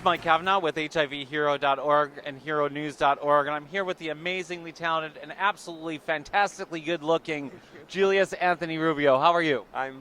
is Mike Kavanaugh with HIVHero.org and HERONEWS.org, and I'm here with the amazingly talented and absolutely fantastically good-looking Julius Anthony Rubio. How are you? I'm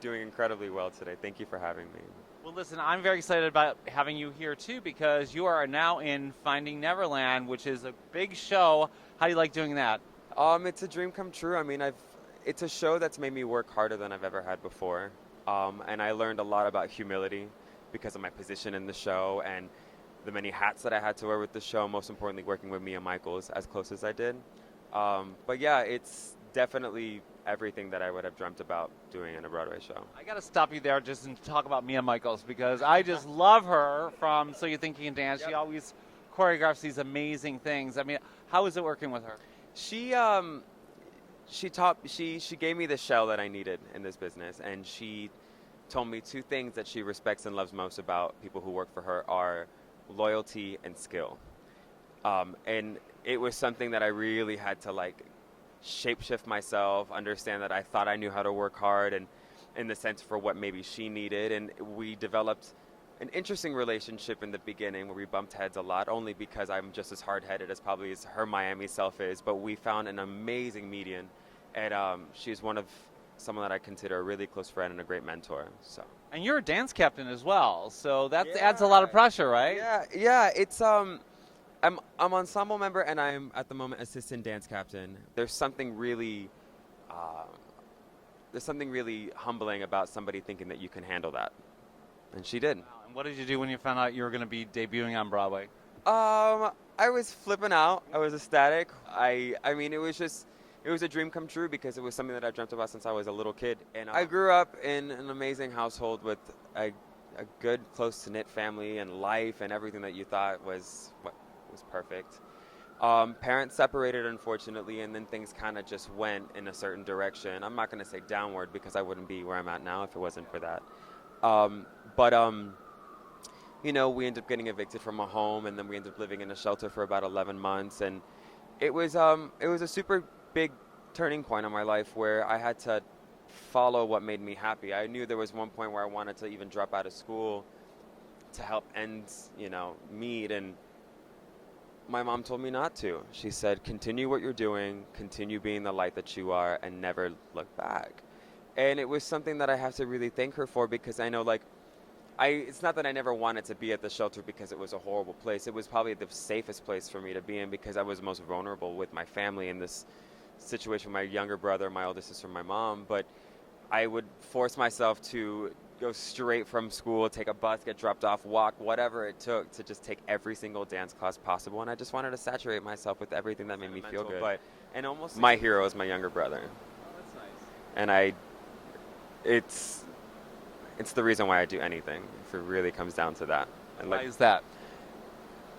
doing incredibly well today. Thank you for having me. Well, listen, I'm very excited about having you here, too, because you are now in Finding Neverland, which is a big show. How do you like doing that? It's a dream come true. I mean, it's a show that's made me work harder than I've ever had before, and I learned a lot about humility because of my position in the show and the many hats that I had to wear with the show, most importantly working with Mia Michaels as close as I did. But yeah, it's definitely everything that I would have dreamt about doing in a Broadway show. I got to stop you there just and talk about Mia Michaels because I just love her from So You Think You Can Dance. Yep. She always choreographs these amazing things. I mean, how is it working with her? She gave me the shell that I needed in this business, and she told me two things that she respects and loves most about people who work for her are loyalty and skill. And it was something that I really had to shapeshift myself, understand that I thought I knew how to work hard and in the sense for what maybe she needed. And we developed an interesting relationship in the beginning where we bumped heads a lot, only because I'm just as hard-headed as probably as her Miami self is. But we found an amazing median, and she's someone that I consider a really close friend and a great mentor. So. And you're a dance captain as well, so that adds a lot of pressure, right? Yeah. It's I'm ensemble member, and I'm at the moment assistant dance captain. There's something really humbling about somebody thinking that you can handle that, and she did. Wow. And what did you do when you found out you were going to be debuting on Broadway? I was flipping out. I was ecstatic. I mean, it was a dream come true because it was something that I dreamt about since I was a little kid. And I grew up in an amazing household with a good, close-knit family and life and everything that you thought was perfect. Parents separated, unfortunately, and then things kind of just went in a certain direction. I'm not going to say downward because I wouldn't be where I'm at now if it wasn't for that. We ended up getting evicted from a home, and then we ended up living in a shelter for about 11 months. And it was a super big turning point in my life where I had to follow what made me happy. I knew there was one point where I wanted to even drop out of school to help ends, meet, and my mom told me not to. She said, continue what you're doing, continue being the light that you are, and never look back. And it was something that I have to really thank her for, because I know, it's not that I never wanted to be at the shelter because it was a horrible place. It was probably the safest place for me to be in because I was most vulnerable with my family in this situation with my younger brother, my older sister, my mom. But I would force myself to go straight from school, take a bus, get dropped off, walk, whatever it took to just take every single dance class possible. And I just wanted to saturate myself with everything that made me feel good. And almost my hero is my younger brother. Oh, that's nice. And it's the reason why I do anything, if it really comes down to that. And why is that?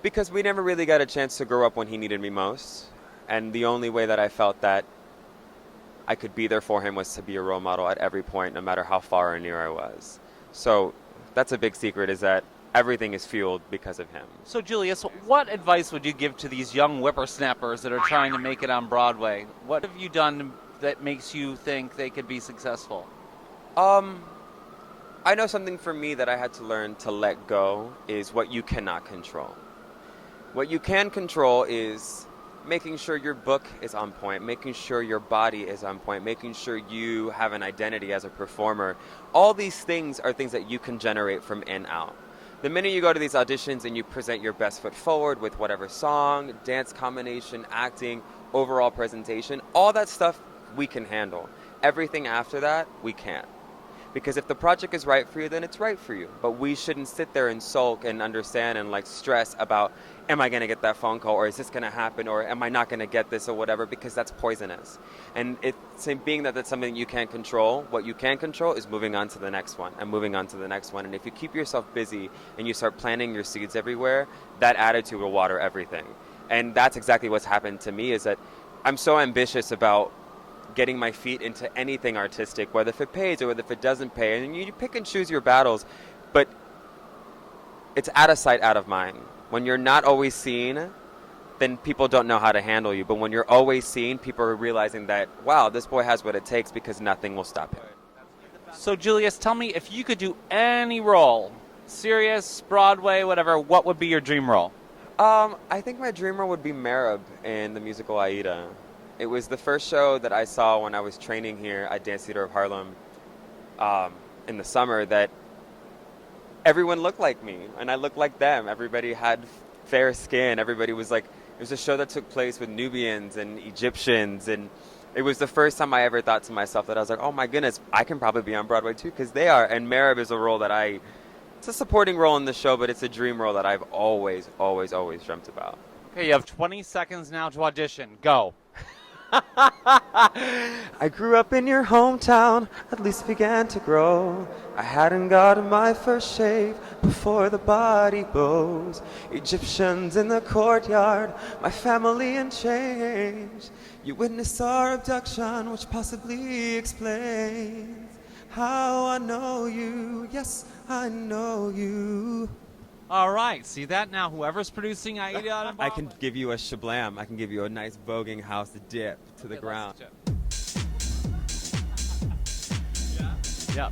Because we never really got a chance to grow up when he needed me most. And the only way that I felt that I could be there for him was to be a role model at every point, no matter how far or near I was. So that's a big secret, is that everything is fueled because of him. So Julius, what advice would you give to these young whippersnappers that are trying to make it on Broadway? What have you done that makes you think they could be successful? I know something for me that I had to learn to let go is what you cannot control. What you can control is making sure your book is on point, making sure your body is on point, making sure you have an identity as a performer. All these things are things that you can generate from in out. The minute you go to these auditions and you present your best foot forward with whatever song, dance combination, acting, overall presentation, all that stuff we can handle. Everything after that, we can't. Because if the project is right for you, then it's right for you. But we shouldn't sit there and sulk and understand and stress about, am I going to get that phone call, or is this going to happen, or am I not going to get this, or whatever, because that's poisonous. And being that that's something you can't control, what you can control is moving on to the next one and moving on to the next one. And if you keep yourself busy and you start planting your seeds everywhere, that attitude will water everything. And that's exactly what's happened to me, is that I'm so ambitious about getting my feet into anything artistic, whether if it pays or whether if it doesn't pay. And you pick and choose your battles, but it's out of sight, out of mind. When you're not always seen, then people don't know how to handle you. But when you're always seen, people are realizing that, wow, this boy has what it takes, because nothing will stop him. So Julius, tell me, if you could do any role Serious, Broadway, whatever, what would be your dream role? I think my dream role would be Marab in the musical Aida. It was the first show that I saw when I was training here at Dance Theater of Harlem in the summer that everyone looked like me and I looked like them. Everybody had fair skin. Everybody was like, it was a show that took place with Nubians and Egyptians, and it was the first time I ever thought to myself that I was like, oh my goodness, I can probably be on Broadway too, because they are. And Marab is a role that it's a supporting role in the show, but it's a dream role that I've always, always, always dreamt about. Okay, you have 20 seconds now to audition. Go. I grew up in your hometown, at least began to grow. I hadn't gotten my first shave before the body bows. Egyptians in the courtyard, my family in chains. You witnessed our abduction, which possibly explains how I know you. Yes, I know you. All right, see that now? Whoever's producing Aida on I can give you a shablam. I can give you a nice voguing house dip to the ground. Yeah.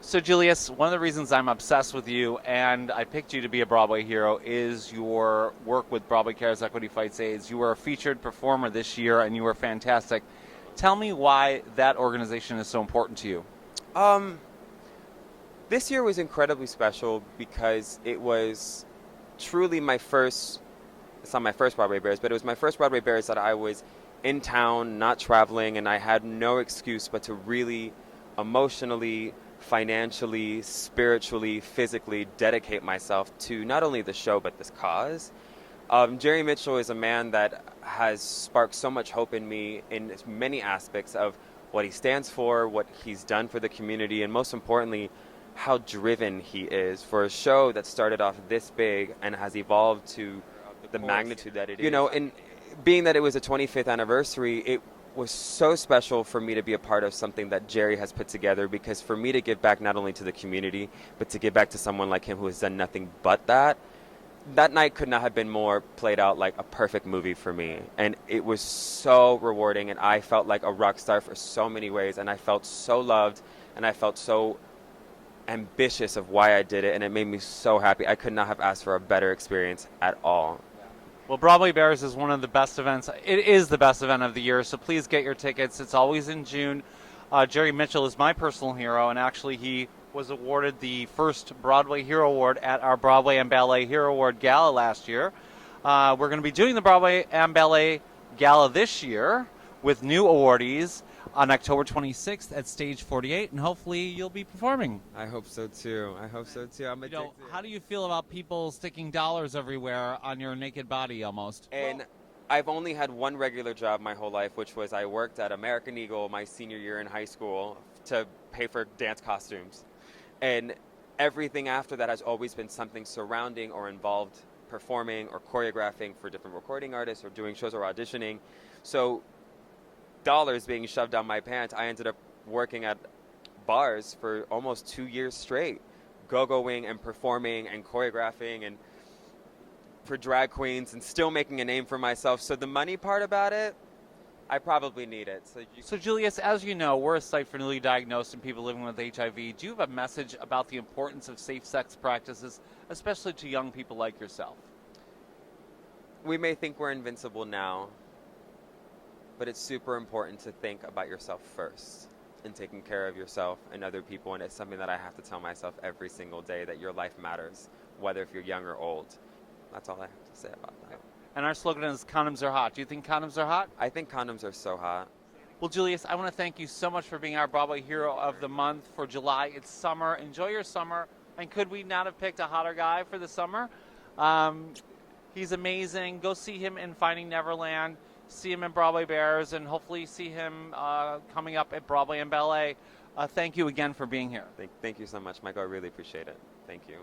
So, Julius, one of the reasons I'm obsessed with you and I picked you to be a Broadway hero is your work with Broadway Cares Equity Fights AIDS. You were a featured performer this year and you were fantastic. Tell me why that organization is so important to you. This year was incredibly special because it was truly my first, it's not my first Broadway Bears, but it was my first Broadway Bears that I was in town, not traveling, and I had no excuse but to really emotionally, financially, spiritually, physically dedicate myself to not only the show but this cause. Jerry Mitchell is a man that has sparked so much hope in me in many aspects of what he stands for, what he's done for the community, and most importantly, how driven he is for a show that started off this big and has evolved to the magnitude that it is. You know, and being that it was a 25th anniversary, it was so special for me to be a part of something that Jerry has put together, because for me to give back not only to the community, but to give back to someone like him who has done nothing but that night could not have been more played out like a perfect movie for me. And it was so rewarding, and I felt like a rock star for so many ways, and I felt so loved, and I felt so ambitious of why I did it, and it made me so happy. I could not have asked for a better experience at all. Well, Broadway Bears is one of the best events. It is the best event of the year, so please get your tickets. It's always in June. Jerry Mitchell is my personal hero, and actually he was awarded the first Broadway Hero Award at our Broadway and Ballet Hero Award Gala last year. We're going to be doing the Broadway and Ballet Gala this year with new awardees on October 26th at Stage 48, and hopefully you'll be performing. I hope so too. I hope so too. I'm addicted. How do you feel about people sticking dollars everywhere on your naked body almost? And I've only had one regular job my whole life, which was I worked at American Eagle my senior year in high school to pay for dance costumes. And everything after that has always been something surrounding or involved performing or choreographing for different recording artists or doing shows or auditioning. So dollars being shoved down my pants, I ended up working at bars for almost 2 years straight, go-going and performing and choreographing and for drag queens and still making a name for myself. So the money part about it, I probably need it. So Julius, as you know, we're a site for newly diagnosed and people living with HIV. Do you have a message about the importance of safe sex practices, especially to young people like yourself? We may think we're invincible now, but it's super important to think about yourself first and taking care of yourself and other people. And it's something that I have to tell myself every single day, that your life matters, whether if you're young or old. That's all I have to say about that. And our slogan is condoms are hot. Do you think condoms are hot? I think condoms are so hot. Well, Julius, I want to thank you so much for being our Broadway Hero of the Month for July. It's summer. Enjoy your summer. And could we not have picked a hotter guy for the summer? He's amazing. Go see him in Finding Neverland. See him in Broadway Bears, and hopefully see him coming up at Broadway and Ballet. Thank you again for being here. Thank you so much, Michael. I really appreciate it. Thank you.